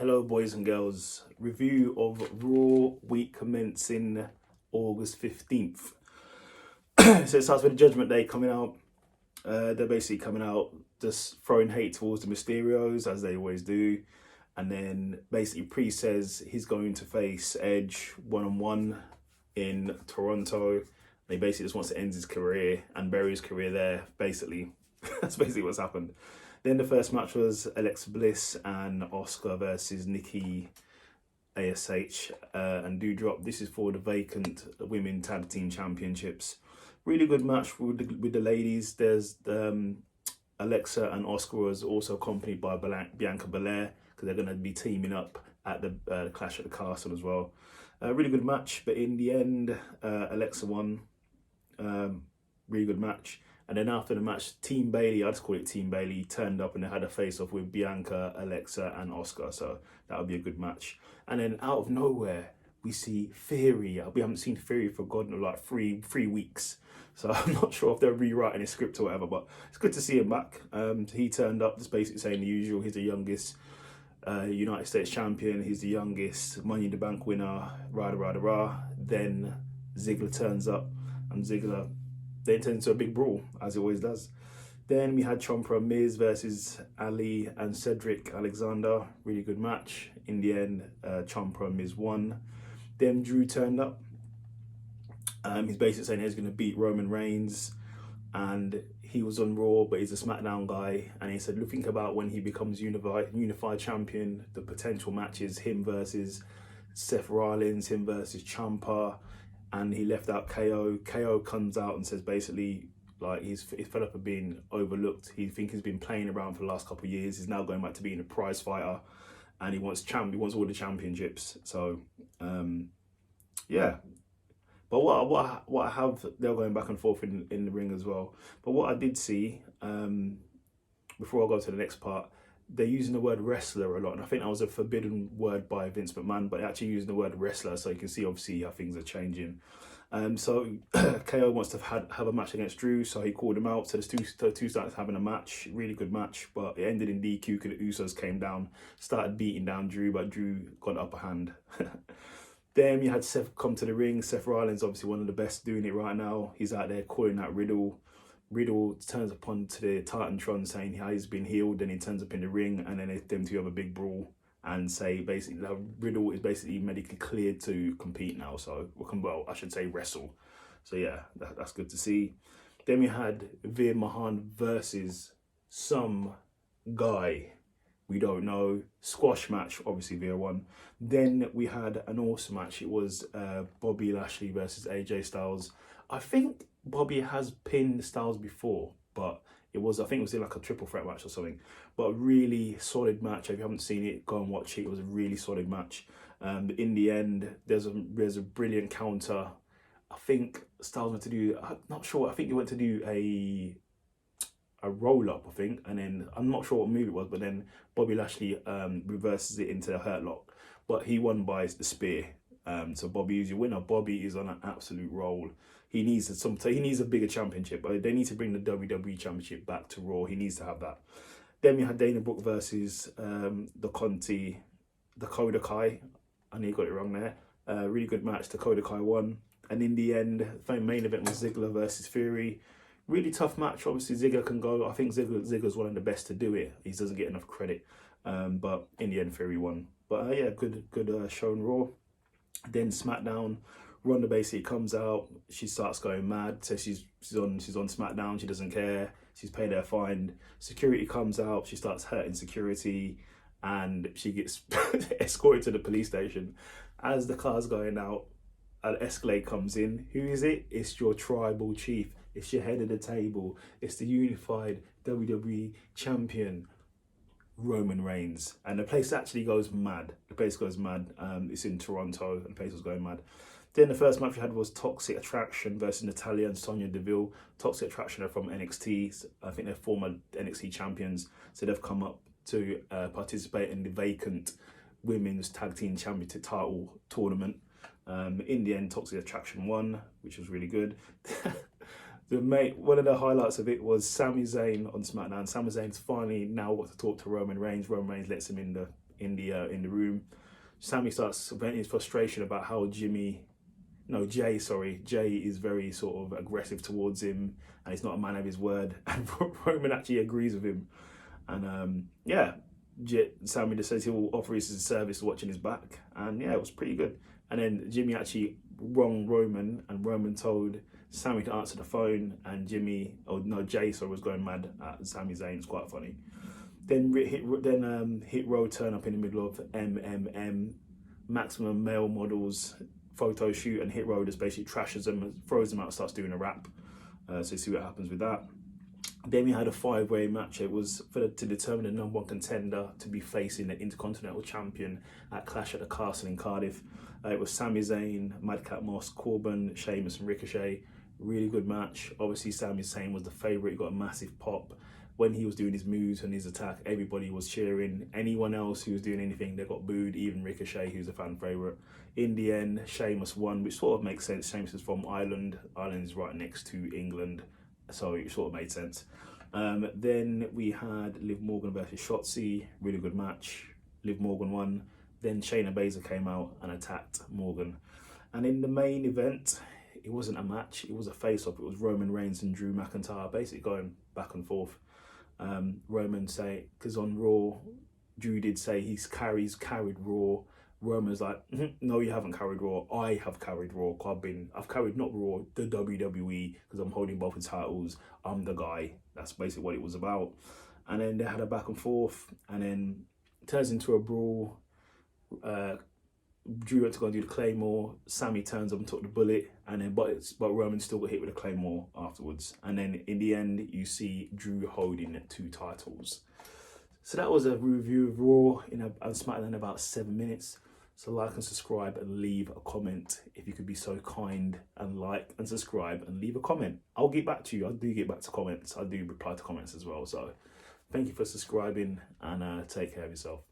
Hello, boys and girls. Review of Raw week commencing August 15th. So it starts with the Judgment Day coming out. They're basically coming out just throwing hate towards the Mysterios, as they always do. And then basically Pre says he's going to face Edge one-on-one in Toronto. He basically just wants to end his career and bury his career there, basically. That's basically what's happened. Then the first match was Alexa Bliss and Asuka versus Nikki ASH and Doudrop. This is for the vacant Women Tag Team Championships. Really good match with the ladies. There's Alexa and Asuka was also accompanied by Bianca Belair because they're going to be teaming up at the Clash at the Castle as well. Really good match, but in the end, Alexa won. Really good match. And then after the match, Team Bailey, I just call it Team Bailey, turned up and they had a face-off with Bianca, Alexa and Asuka. So that would be a good match. And then out of nowhere, we see Theory. We haven't seen Theory for God, like three weeks. So I'm not sure if they're rewriting his script or whatever, but it's good to see him back. He turned up just basically saying the usual. He's the youngest United States champion. He's the youngest Money in the Bank winner, rah. Then Ziggler turns up and Ziggler then turns into a big brawl, as it always does. Then we had Ciampa and Miz versus Ali and Cedric Alexander. Really good match. In the end, Ciampa and Miz won. Then Drew turned up. He's basically saying he's going to beat Roman Reigns. And he was on Raw, but he's a SmackDown guy. And he said, look, think about when he becomes unified champion, the potential matches, him versus Seth Rollins, him versus Ciampa. And he left out KO. KO comes out and says basically, like, he's fed up of being overlooked. He thinks he's been playing around for the last couple of years. He's now going back to being a prize fighter, and he wants all the championships. So, yeah. But what I have, they're going back and forth in the ring as well. But what I did see, before I go to the next part, they're using the word wrestler a lot, and I think that was a forbidden word by Vince McMahon, but actually using the word wrestler, so you can see obviously how things are changing. So KO wants to have a match against Drew, so he called him out. So the two started having a match, really good match, but it ended in DQ because the Usos came down, started beating down Drew, but Drew got the upper hand. Then you had Seth come to the ring. Seth Rollins, obviously one of the best doing it right now. He's out there calling out Riddle. Riddle turns up onto the Titantron saying how he's been healed, then he turns up in the ring, and then them two have a big brawl and say basically that Riddle is basically medically cleared to compete now. So, well, I should say wrestle. So yeah, that's good to see. Then we had Veer Mahan versus some guy we don't know. Squash match, obviously Veer won. Then we had an awesome match. It was Bobby Lashley versus AJ Styles. I think Bobby has pinned Styles before, but I think it was in like a triple threat match or something. But a really solid match. If you haven't seen it, go and watch it. It was a really solid match. In the end, there's a brilliant counter. I think Styles went to do, I'm not sure, I think he went to do a roll up, I think, and then I'm not sure what move it was, but then Bobby Lashley reverses it into a hurt lock. But he won by the spear. So Bobby is your winner. Bobby is on an absolute roll. He needs a bigger championship. They need to bring the WWE Championship back to Raw. He needs to have that. Then we had Dana Brooke versus the Dakota Kai. I know you got it wrong there. Really good match. Dakota Kai won. And in the end, the main event was Ziggler versus Fury. Really tough match. Obviously, Ziggler can go. I think Ziggler's one of the best to do it. He doesn't get enough credit. But in the end, Fury won. But yeah, good show on Raw. Then SmackDown, Ronda basically comes out. She starts going mad. So she's on SmackDown. She doesn't care. She's paid her fine. Security comes out. She starts hurting security, and she gets escorted to the police station. As the car's going out, an Escalade comes in. Who is it? It's your tribal chief. It's your head of the table. It's the unified WWE champion, Roman Reigns. And the place actually goes mad. It's in Toronto, and the place was going mad. Then the first match we had was Toxic Attraction versus Natalya and Sonya Deville. Toxic Attraction are from NXT. I think they're former NXT champions. So they've come up to participate in the vacant Women's Tag Team Championship title tournament. In the end, Toxic Attraction won, which was really good. One of the highlights of it was Sami Zayn on SmackDown. Sami Zayn's finally now got to talk to Roman Reigns. Roman Reigns lets him in in the room. Sammy starts venting his frustration about how Jay is very sort of aggressive towards him, and he's not a man of his word. And Roman actually agrees with him, and Sammy just says he'll offer his service watching his back, and yeah, it was pretty good. And then Jimmy actually wronged Roman, and Roman told Sammy to answer the phone, and Jay was going mad at Sami Zayn. It's quite funny. Then Hit Row turn up in the middle of Maximum Male Models photo shoot, and Hit Row just basically trashes them, throws them out, and starts doing a rap. So see what happens with that. Then we had a 5-way match. It was to determine the number 1 contender to be facing the Intercontinental Champion at Clash at the Castle in Cardiff. It was Sami Zayn, Madcap Moss, Corbin, Sheamus and Ricochet. Really good match. Obviously Sami Zayn was the favourite. He got a massive pop. When he was doing his moves and his attack, everybody was cheering. Anyone else who was doing anything, they got booed, even Ricochet, who's a fan favourite. In the end, Sheamus won, which sort of makes sense. Sheamus is from Ireland. Ireland is right next to England, so it sort of made sense. Then we had Liv Morgan versus Shotzi. Really good match. Liv Morgan won. Then Shayna Baszler came out and attacked Morgan. And in the main event, it wasn't a match, it was a face-off. It was Roman Reigns and Drew McIntyre basically going back and forth. Roman say, because on Raw, Drew did say he's carried Raw. Roman's like, no, you haven't carried Raw. I have carried Raw. I've carried not Raw, the WWE, because I'm holding both the titles. I'm the guy. That's basically what it was about. And then they had a back and forth, and then it turns into a brawl. Drew had to go and do the Claymore. Sammy turns up and took the bullet, and then but Roman still got hit with a Claymore afterwards. And then in the end, you see Drew holding 2 titles. So that was a review of Raw and SmackDown in about 7 minutes. So like and subscribe and leave a comment if you could be so kind, and like and subscribe and leave a comment. I'll get back to you. I do get back to comments. I do reply to comments as well. So thank you for subscribing, and take care of yourself.